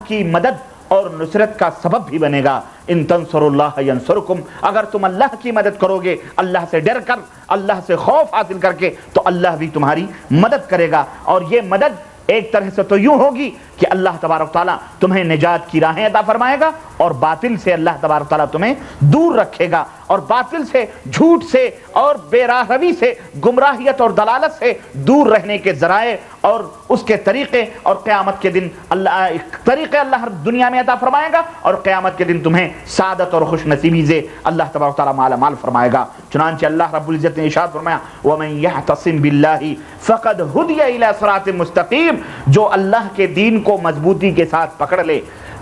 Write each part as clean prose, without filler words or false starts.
کی مدد اور نصرت کا سبب بھی بنے گا۔ ان تنصروا ینصرکم، اگر تم اللہ کی مدد کرو گے اللہ سے ڈر کر، اللہ سے خوف حاصل کر کے، تو اللہ بھی تمہاری مدد کرے گا۔ اور یہ مدد ایک طرح سے تو یوں ہوگی کہ اللہ تبارک تعالیٰ تمہیں نجات کی راہیں عطا فرمائے گا، اور باطل سے اللہ تبارک تعالیٰ تمہیں دور رکھے گا، اور باطل سے، جھوٹ سے اور بے راہ روی سے، گمراہیت اور دلالت سے دور رہنے کے ذرائع اور اس کے طریقے، اور قیامت کے دن اللہ دنیا میں عطا فرمائے گا، اور قیامت کے دن تمہیں سعادت اور خوش نصیبی سے اللہ تبارک تعالیٰ مالا مال فرمائے گا۔ چنانچہ اللہ رب العزت نے ارشاد فرمایا وَمَن يَعْتَصِم بِاللَّهِ فَقَدْ هُدِيَ إِلَى صِرَاطٍ مستقیم، جو اللہ کے دین کو مضبوطی کے ساتھ پکڑ لے،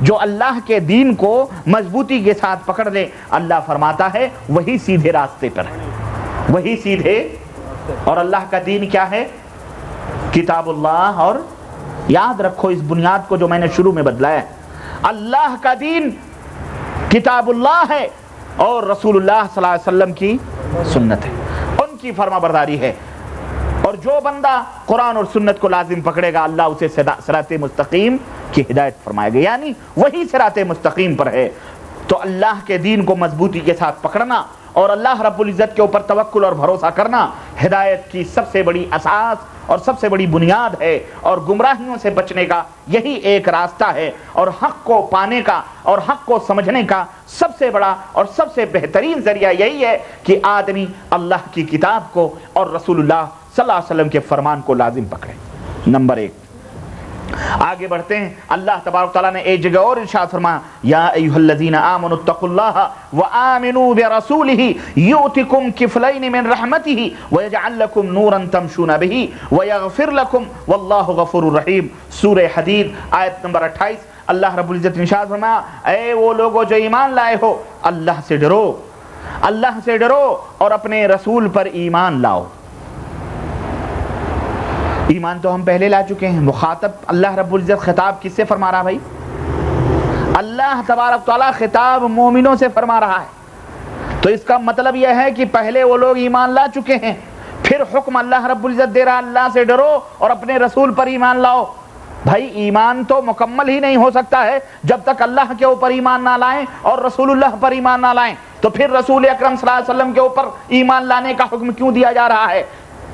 جو اللہ کے دین کو مضبوطی کے ساتھ پکڑ لے، اللہ فرماتا ہے وہی سیدھے راستے پر ہے، وہی سیدھے۔ اور اللہ کا دین کیا ہے؟ کتاب اللہ، اور یاد رکھو اس بنیاد کو جو میں نے شروع میں بدلایا ہے، اللہ کا دین کتاب اللہ ہے اور رسول اللہ صلی اللہ علیہ وسلم کی سنت ہے، ان کی فرما برداری ہے۔ اور جو بندہ قرآن اور سنت کو لازم پکڑے گا اللہ اسے صراط مستقیم کی ہدایت فرمائے گا، یعنی وہی صراط مستقیم پر ہے۔ تو اللہ کے دین کو مضبوطی کے ساتھ پکڑنا اور اللہ رب العزت کے اوپر توکل اور بھروسہ کرنا ہدایت کی سب سے بڑی اساس اور سب سے بڑی بنیاد ہے، اور گمراہیوں سے بچنے کا یہی ایک راستہ ہے، اور حق کو پانے کا اور حق کو سمجھنے کا سب سے بڑا اور سب سے بہترین ذریعہ یہی ہے کہ آدمی اللہ کی کتاب کو اور رسول اللہ صلی اللہ علیہ وسلم کے فرمان کو لازم پکڑے۔ نمبر 1، آگے بڑھتے ہیں۔ اللہ تبارک تعالیٰ نے ایک جگہ اور ارشاد فرمایا یا ایھا الذین آمنوا اتقوا اللہ وآمنوا برسولہ یؤتکم کفلین من رحمتہ ویجعل لکم نورا تمشون بہ ویغفر لکم واللہ غفور رحیم۔ سورہ حدید آیت نمبر 28، اللہ رب العزت نے ارشاد فرمایا اے وہ لوگو جو ایمان لائے ہو، اللہ سے ڈرو، اللہ سے ڈرو اور اپنے رسول پر ایمان لاؤ۔ ایمان تو ہم پہلے لا چکے ہیں، مخاطب اللہ رب العزت خطاب کس سے فرما رہا بھائی؟ اللہ تبارک تعالیٰ خطاب مومنوں سے فرما رہا ہے، تو اس کا مطلب یہ ہے کہ پہلے وہ لوگ ایمان لا چکے ہیں، پھر حکم اللہ رب العزت دے رہا اللہ سے ڈرو اور اپنے رسول پر ایمان لاؤ۔ بھائی ایمان تو مکمل ہی نہیں ہو سکتا ہے جب تک اللہ کے اوپر ایمان نہ لائیں اور رسول اللہ پر ایمان نہ لائیں، تو پھر رسول اکرم صلی اللہ علیہ وسلم کے اوپر ایمان لانے کا حکم کیوں دیا جا رہا ہے؟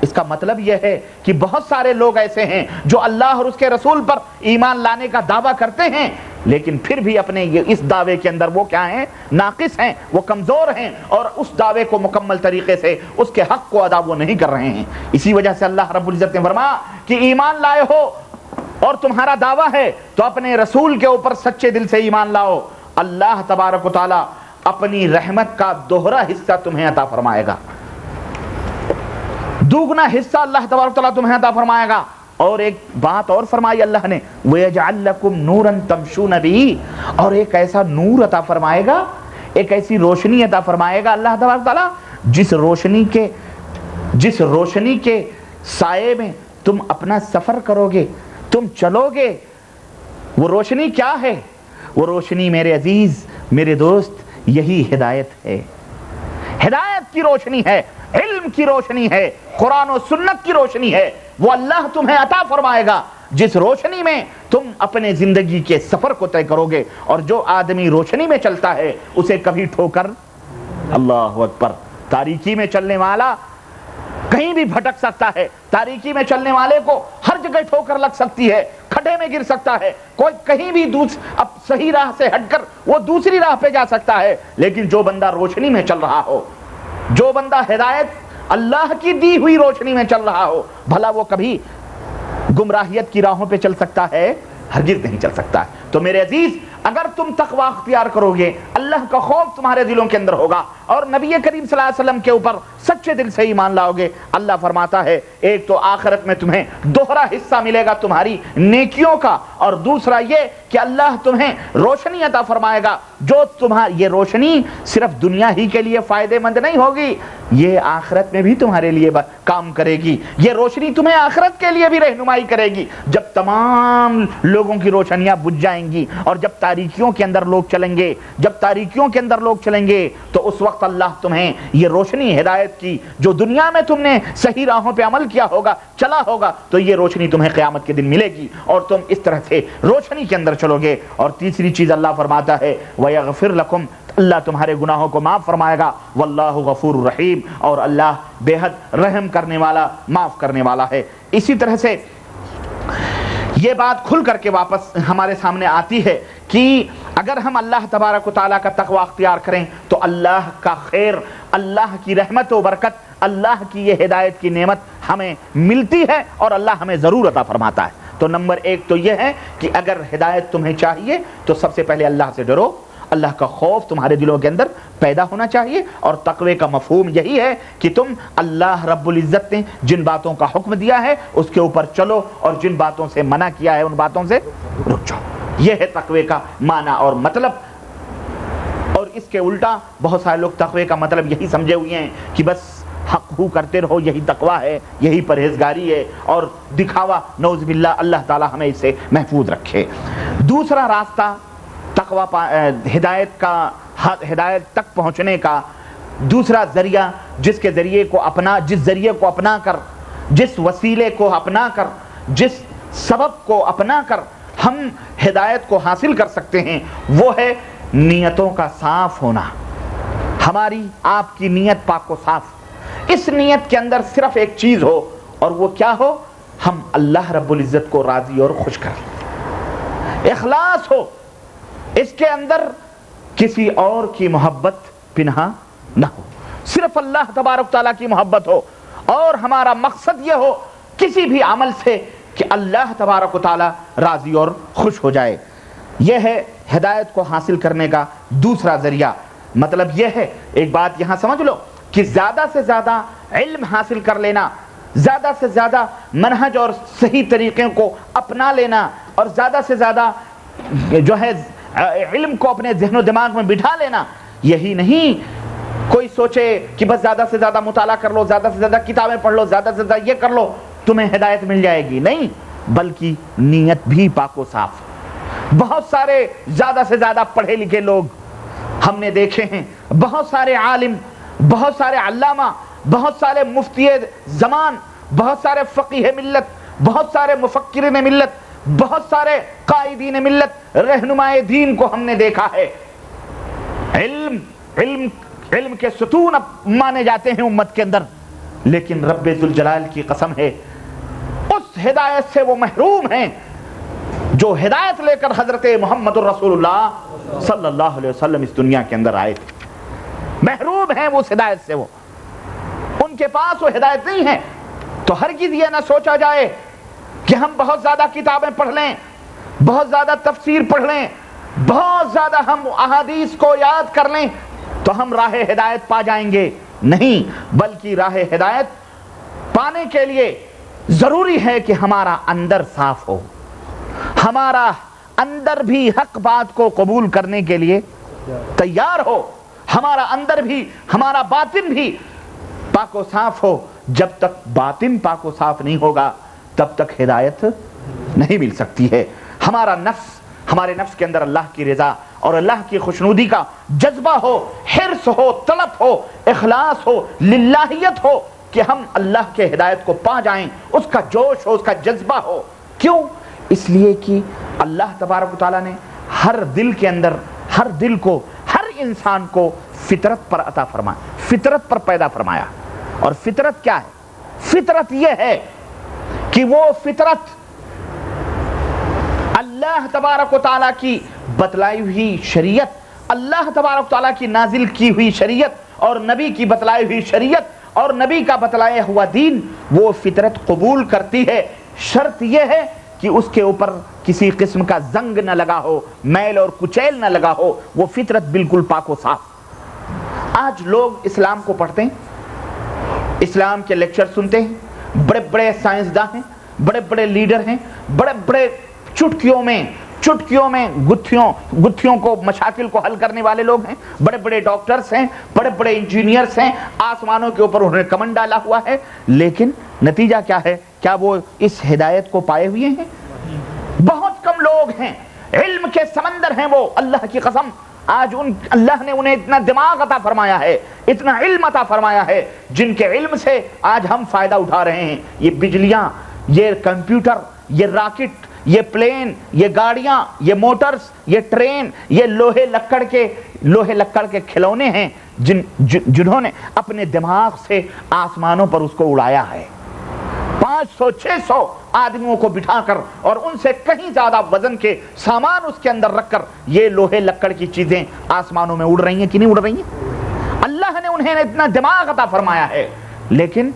اس کا مطلب یہ ہے کہ بہت سارے لوگ ایسے ہیں جو اللہ اور اس کے رسول پر ایمان لانے کا دعویٰ کرتے ہیں، لیکن پھر بھی اپنے اس دعوے کے اندر وہ کیا ہیں؟ ناقص ہیں، وہ کمزور ہیں، اور اس دعوے کو مکمل طریقے سے اس کے حق کو ادا وہ نہیں کر رہے ہیں۔ اسی وجہ سے اللہ رب العزت نے فرمایا کہ ایمان لائے ہو اور تمہارا دعویٰ ہے تو اپنے رسول کے اوپر سچے دل سے ایمان لاؤ، اللہ تبارک و تعالیٰ اپنی رحمت کا دوہرا حصہ تمہیں عطا فرمائے گا، دوگنا حصہ اللہ تبارک تعالیٰ تمہیں عطا فرمائے گا۔ اور ایک بات اور فرمائی اللہ نے وَيَجْعَلْ لَكُمْ نُورًا تَمْشُونَ بِهِ، اور ایک ایسا نور عطا فرمائے گا، ایک ایسی روشنی عطا فرمائے گا اللہ تبارک تعالیٰ جس روشنی کے سائے میں تم اپنا سفر کرو گے، تم چلو گے۔ وہ روشنی کیا ہے؟ وہ روشنی میرے عزیز، میرے دوست، یہی ہدایت ہے، ہدایت کی روشنی ہے، علم کی روشنی ہے، قرآن و سنت کی روشنی ہے، وہ اللہ تمہیں عطا فرمائے گا جس روشنی میں تم اپنے زندگی کے سفر کو طے کرو گے۔ اور جو آدمی روشنی میں چلتا ہے اسے کبھی ٹھوکر، اللہ اکبر، تاریکی میں چلنے والا کہیں بھی بھٹک سکتا ہے، تاریکی میں چلنے والے کو ہر جگہ ٹھوکر لگ سکتی ہے، کھڈے میں گر سکتا ہے، کوئی کہیں بھی اب صحیح راہ سے ہٹ کر وہ دوسری راہ پہ جا سکتا ہے، لیکن جو بندہ روشنی میں چل رہا ہو، جو بندہ ہدایت اللہ کی دی ہوئی روشنی میں چل رہا ہو، بھلا وہ کبھی گمراہیت کی راہوں پہ چل سکتا ہے؟ ہرگز نہیں چل سکتا ہے۔ تو میرے عزیز، اگر تم تقوی اختیار کرو گے، اللہ کا خوف تمہارے دلوں کے اندر ہوگا اور نبی کریم صلی اللہ علیہ وسلم کے اوپر سچے دل سے ایمان لاؤ گے، اللہ فرماتا ہے ایک تو آخرت میں تمہیں دوہرا حصہ ملے گا تمہاری نیکیوں کا، اور دوسرا یہ کہ اللہ تمہیں روشنی عطا فرمائے گا جو یہ روشنی صرف دنیا ہی کے لیے فائدے مند نہیں ہوگی، یہ آخرت میں بھی تمہارے لیے کام کرے گی۔ یہ روشنی تمہیں آخرت کے لیے بھی رہنمائی کرے گی۔ جب تمام لوگوں کی روشنیاں بجھ جائیں گی اور جب تاریکیوں کے اندر لوگ چلیں گے، جب تاریکیوں کے اندر لوگ چلیں گے تو اس وقت اللہ تمہیں یہ روشنی ہدایت کی جو دنیا میں تم نے صحیح راہوں پہ عمل کیا ہوگا، چلا ہوگا، تو یہ روشنی تمہیں قیامت کے دن ملے گی اور تم اس طرح سے روشنی کے اندر چلو گے۔ اور تیسری چیز اللہ فرماتا ہے وَيَغْفِرْ لَكُمْ، اللہ تمہارے گناہوں کو معاف فرمائے گا، واللہ غفور رحیم، اور اللہ بے حد رحم کرنے والا، معاف کرنے والا ہے۔ اسی طرح سے یہ بات کھل کر کے واپس ہمارے سامنے آتی ہے کہ اگر ہم اللہ تبارک و تعالیٰ کا تقوی اختیار کریں تو اللہ کا خیر، اللہ کی رحمت و برکت، اللہ کی یہ ہدایت کی نعمت ہمیں ملتی ہے اور اللہ ہمیں ضرور عطا فرماتا ہے۔ تو نمبر ایک تو یہ ہے کہ اگر ہدایت تمہیں چاہیے تو سب سے پہلے اللہ سے ڈرو، اللہ کا خوف تمہارے دلوں کے اندر پیدا ہونا چاہیے، اور تقوی کا مفہوم یہی ہے کہ تم اللہ رب العزت نے جن باتوں کا حکم دیا ہے اس کے اوپر چلو، اور جن باتوں سے منع کیا ہے ان باتوں سے رک جاؤ۔ یہ ہے تقوی کا معنی اور مطلب۔ اور اس کے الٹا بہت سارے لوگ تقوی کا مطلب یہی سمجھے ہوئے ہیں کہ بس حق ہو کرتے رہو، یہی تقوی ہے، یہی پرہیزگاری ہے، اور دکھاوا، نعوذ باللہ، اللہ تعالی ہمیں اس سے محفوظ رکھے۔ دوسرا راستہ تقوی ہدایت ہدایت تک پہنچنے کا دوسرا ذریعہ، جس ذریعے کو اپنا کر، جس وسیلے کو اپنا کر، جس سبب کو اپنا کر ہم ہدایت کو حاصل کر سکتے ہیں، وہ ہے نیتوں کا صاف ہونا۔ ہماری آپ کی نیت پاک و صاف، اس نیت کے اندر صرف ایک چیز ہو، اور وہ کیا ہو؟ ہم اللہ رب العزت کو راضی اور خوش کریں، اخلاص ہو، اس کے اندر کسی اور کی محبت پنہا نہ ہو، صرف اللہ تبارک تعالیٰ کی محبت ہو، اور ہمارا مقصد یہ ہو کسی بھی عمل سے کہ اللہ تبارک و تعالیٰ راضی اور خوش ہو جائے۔ یہ ہے ہدایت کو حاصل کرنے کا دوسرا ذریعہ۔ مطلب یہ ہے، ایک بات یہاں سمجھ لو کہ زیادہ سے زیادہ علم حاصل کر لینا، زیادہ سے زیادہ منہج اور صحیح طریقے کو اپنا لینا، اور زیادہ سے زیادہ جو ہے علم کو اپنے ذہن و دماغ میں بٹھا لینا، یہی نہیں کوئی سوچے کہ بس زیادہ سے زیادہ مطالعہ کر لو، زیادہ سے زیادہ کتابیں پڑھ لو، زیادہ سے زیادہ یہ کر لو تمہیں ہدایت مل جائے گی، نہیں، بلکہ نیت بھی پاک و صاف۔ بہت سارے زیادہ سے زیادہ پڑھے لکھے لوگ ہم نے دیکھے ہیں، بہت سارے عالم، بہت سارے علامہ، بہت سارے مفتی زمان، بہت سارے فقیہ ملت، بہت سارے مفکرین ملت، بہت سارے قائدین ملت، رہنمائے دین کو ہم نے دیکھا ہے، علم کے ستون مانے جاتے ہیں امت کے اندر، لیکن رب ذوالجلال کی قسم ہے اس ہدایت سے وہ محروم ہیں جو ہدایت لے کر حضرت محمد الرسول اللہ صلی اللہ علیہ وسلم اس دنیا کے اندر آئے تھے۔ محروم ہیں وہ اس ہدایت سے، وہ ان کے پاس وہ ہدایت نہیں ہے۔ تو ہرگز یہ نہ سوچا جائے کہ ہم بہت زیادہ کتابیں پڑھ لیں، بہت زیادہ تفسیر پڑھ لیں، بہت زیادہ ہم احادیث کو یاد کر لیں تو ہم راہ ہدایت پا جائیں گے، نہیں، بلکہ راہ ہدایت پانے کے لیے ضروری ہے کہ ہمارا اندر صاف ہو، ہمارا اندر بھی حق بات کو قبول کرنے کے لیے تیار ہو، ہمارا اندر بھی، ہمارا باطن بھی پاک و صاف ہو۔ جب تک باطن پاک و صاف نہیں ہوگا تب تک ہدایت نہیں مل سکتی ہے۔ ہمارا نفس، ہمارے نفس کے اندر اللہ کی رضا اور اللہ کی خوشنودی کا جذبہ ہو، حرص ہو، طلب ہو، اخلاص ہو، للہیت ہو کہ ہم اللہ کے ہدایت کو پا جائیں، اس کا جوش ہو، اس کا جذبہ ہو۔ کیوں؟ اس لیے کہ اللہ تبارک و تعالیٰ نے ہر دل کے اندر، ہر دل کو، ہر انسان کو فطرت پر عطا فرمایا، فطرت پر پیدا فرمایا۔ اور فطرت کیا ہے؟ فطرت یہ ہے کہ وہ فطرت اللہ تبارک و تعالیٰ کی بتلائی ہوئی شریعت، اللہ تبارک و تعالیٰ کی نازل کی ہوئی شریعت اور نبی کی بتلائی ہوئی شریعت اور نبی کا بتلایا ہوا دین، وہ فطرت قبول کرتی ہے۔ شرط یہ ہے کہ اس کے اوپر کسی قسم کا زنگ نہ لگا ہو، میل اور کچیل نہ لگا ہو، وہ فطرت بالکل پاک و صاف۔ آج لوگ اسلام کو پڑھتے ہیں، اسلام کے لیکچر سنتے ہیں، بڑے بڑے سائنسداں ہیں، بڑے بڑے لیڈر ہیں، بڑے بڑے چٹکیوں میں گتھیوں کو، مشاکل کو حل کرنے والے لوگ ہیں، بڑے بڑے ڈاکٹرز ہیں، بڑے بڑے انجینئرز ہیں، آسمانوں کے اوپر انہوں نے کمن ڈالا ہوا ہے، لیکن نتیجہ کیا ہے؟ کیا وہ اس ہدایت کو پائے ہوئے ہیں؟ بہت کم لوگ ہیں علم کے سمندر ہیں وہ، اللہ کی قسم آج اللہ نے انہیں اتنا دماغ عطا فرمایا ہے، اتنا علم عطا فرمایا ہے، جن کے علم سے آج ہم فائدہ اٹھا رہے ہیں۔ یہ بجلیاں، یہ کمپیوٹر، یہ راکٹ، یہ پلین، یہ گاڑیاں، یہ موٹرز، یہ ٹرین، یہ لوہے لکڑ کے کھلونے ہیں جنہوں نے اپنے دماغ سے آسمانوں پر اس کو اڑایا ہے۔ 500-600 آدمیوں کو بٹھا کر اور ان سے کہیں زیادہ وزن کے سامان اس کے اندر رکھ کر یہ لوہے لکڑ کی چیزیں آسمانوں میں اڑ رہی ہیں کہ نہیں اڑ رہی ہیں؟ اللہ نے انہیں اتنا دماغ عطا فرمایا ہے، لیکن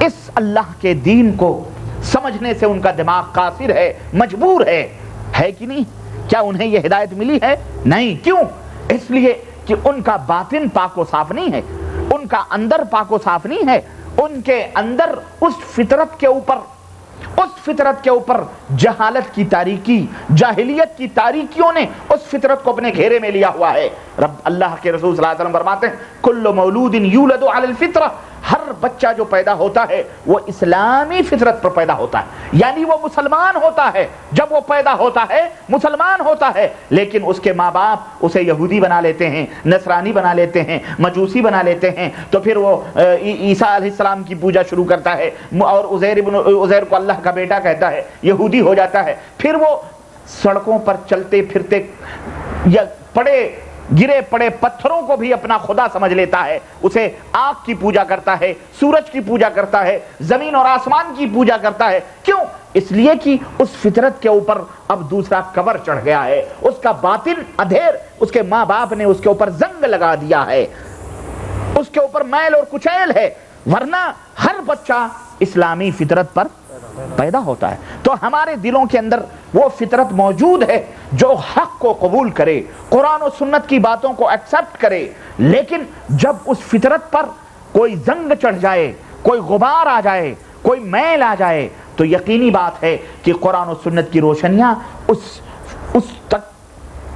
اس اللہ کے دین کو سمجھنے سے ان کا دماغ قاصر ہے، مجبور ہے کہ نہیں؟ کیا انہیں یہ ہدایت ملی ہے؟ نہیں۔ کیوں؟ اس لیے کہ ان کا باطن پاک و صاف نہیں ہے، ان کا اندر پاک و صاف نہیں ہے، ان کے اندر اس فطرت کے اوپر جہالت کی تاریکی، جاہلیت کی تاریکیوں نے اس فطرت کو اپنے گھیرے میں لیا ہوا ہے۔ اللہ کے رسول صلی اللہ علیہ وسلم فرماتے ہیں کل مولود یولد علی الفطرہ، ہر بچہ جو پیدا ہوتا ہے وہ اسلامی فطرت پر پیدا ہوتا ہے، یعنی وہ مسلمان ہوتا ہے۔ جب وہ پیدا ہوتا ہے مسلمان ہوتا ہے، لیکن اس کے ماں باپ اسے یہودی بنا لیتے ہیں، نصرانی بنا لیتے ہیں، مجوسی بنا لیتے ہیں، تو پھر وہ عیسیٰ علیہ السلام کی پوجا شروع کرتا ہے اور عزیر کو اللہ کا بیٹا کہتا ہے، یہودی ہو جاتا ہے۔ پھر وہ سڑکوں پر چلتے پھرتے یا گرے پڑے پتھروں کو بھی اپنا خدا سمجھ لیتا ہے، اسے آگ کی پوجا کرتا ہے، سورج کی پوجا کرتا ہے، زمین اور آسمان کی پوجا کرتا ہے۔ کیوں؟ اس لیے کہ اس فطرت کے اوپر اب دوسرا کور چڑھ گیا ہے، اس کا باطن ادھیر، اس کے ماں باپ نے اس کے اوپر زنگ لگا دیا ہے، اس کے اوپر میل اور کچیل ہے، ورنہ ہر بچہ اسلامی فطرت پر پیدا ہوتا ہے۔ تو ہمارے دلوں کے اندر وہ فطرت موجود ہے جو حق کو قبول کرے، قرآن و سنت کی باتوں کو ایکسپٹ کرے، لیکن جب اس فطرت پر کوئی زنگ چڑھ جائے، کوئی غبار آ جائے، کوئی میل آ جائے، تو یقینی بات ہے کہ قرآن و سنت کی روشنیاں اس تک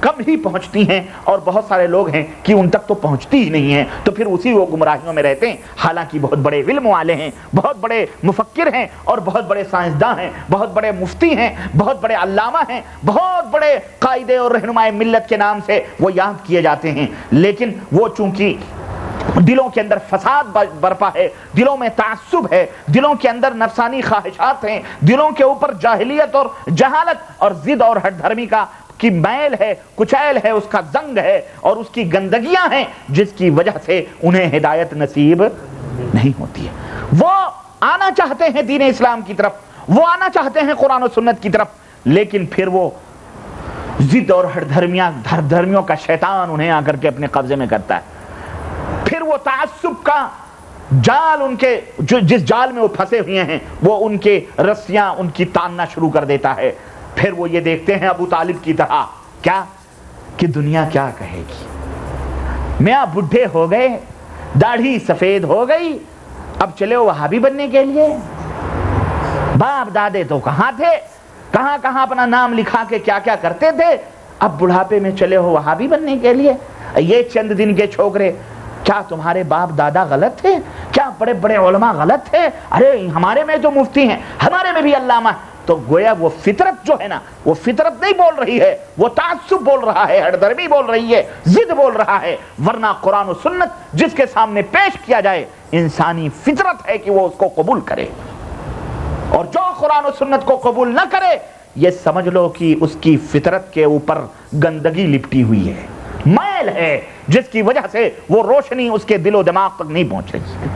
کم ہی پہنچتی ہیں، اور بہت سارے لوگ ہیں کہ ان تک تو پہنچتی ہی نہیں ہیں، تو پھر اسی وہ گمراہیوں میں رہتے ہیں۔ حالانکہ بہت بڑے علم والے ہیں، بہت بڑے مفکر ہیں، اور بہت بڑے سائنسداں ہیں، بہت بڑے مفتی ہیں، بہت بڑے علامہ ہیں، بہت بڑے قائد اور رہنمائے ملت کے نام سے وہ یاد کیے جاتے ہیں، لیکن وہ چونکہ دلوں کے اندر فساد برپا ہے، دلوں میں تعصب ہے، دلوں کے اندر نفسانی خواہشات ہیں، دلوں کے اوپر جاہلیت اور جہالت اور ضد اور ہٹ دھرمی کی میل ہے، کچیل ہے، اس کا زنگ ہے، اور اس کی گندگیاں ہیں، جس کی وجہ سے انہیں ہدایت نصیب نہیں ہوتی ہے۔ وہ آنا چاہتے ہیں دین اسلام کی طرف، وہ آنا چاہتے ہیں قرآن و سنت کی طرف، لیکن پھر وہ ضد اور ہٹ دھرمیوں کا شیطان انہیں آ کر کے اپنے قبضے میں کرتا ہے۔ پھر وہ تعصب کا جال ان کے جس جال میں وہ پھنسے ہوئے ہیں، وہ ان کے رسیاں ان کی تاننا شروع کر دیتا ہے۔ پھر وہ یہ دیکھتے ہیں ابو طالب کی طرح کیا کہ دنیا کیا کہے گی، میاں بڈھے ہو گئے، داڑھی سفید ہو گئی، اب چلے وہابی بننے کے لیے۔ باپ دادے تو کہاں تھے، کہاں کہاں اپنا نام لکھا کے کیا کیا کرتے تھے، اب بڑھاپے میں چلے ہو وہابی بننے کے لیے۔ یہ چند دن کے چھوکرے، کیا تمہارے باپ دادا غلط تھے؟ کیا بڑے بڑے علماء غلط تھے؟ ارے ہمارے میں تو مفتی ہیں، ہمارے میں بھی علامہ۔ تو گویا وہ فطرت جو ہے نا، وہ فطرت نہیں بول رہی ہے، وہ تعصب بول رہا ہے، ہٹ دھرمی بول رہی ہے، ضد بول رہا ہے، ورنہ قرآن و سنت جس کے سامنے پیش کیا جائے، انسانی فطرت ہے کہ وہ اس کو قبول کرے، اور جو قرآن و سنت کو قبول نہ کرے، یہ سمجھ لو کہ اس کی فطرت کے اوپر گندگی لپٹی ہوئی ہے، میل ہے، جس کی وجہ سے وہ روشنی اس کے دل و دماغ تک نہیں پہنچ رہی۔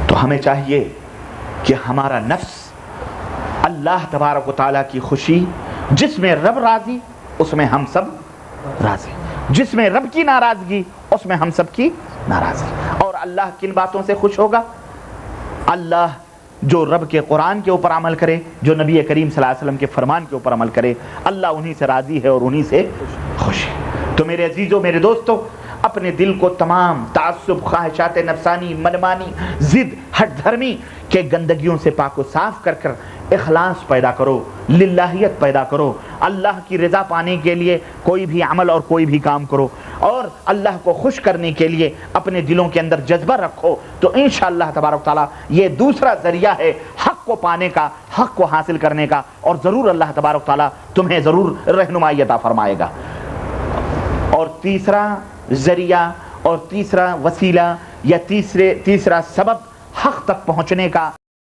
تو ہمیں چاہیے کہ ہمارا نفس اللہ تبارک و تعالیٰ کی خوشی، جس میں رب راضی اس میں ہم سب راضی، جس میں رب کی ناراضگی اس میں ہم سب کی ناراضگی۔ اور اللہ کن باتوں سے خوش ہوگا؟ اللہ جو رب کے قرآن کے اوپر عمل کرے، جو نبی کریم صلی اللہ علیہ وسلم کے فرمان کے اوپر عمل کرے، اللہ انہی سے راضی ہے اور انہی سے خوش ہے۔ تو میرے عزیزوں، میرے دوستوں، اپنے دل کو تمام تعصب، خواہشات نفسانی، منمانی، ضد، ہٹ دھرمی کے گندگیوں سے پاک و صاف کر کر اخلاص پیدا کرو، للہیت پیدا کرو، اللہ کی رضا پانے کے لیے کوئی بھی عمل اور کوئی بھی کام کرو، اور اللہ کو خوش کرنے کے لیے اپنے دلوں کے اندر جذبہ رکھو، تو انشاءاللہ تبارک تعالیٰ یہ دوسرا ذریعہ ہے حق کو پانے کا، حق کو حاصل کرنے کا، اور ضرور اللہ تبارک تعالیٰ تمہیں ضرور رہنمائی عطا فرمائے گا۔ اور تیسرا ذریعہ اور تیسرا وسیلہ یا تیسرا سبب حق تک پہنچنے کا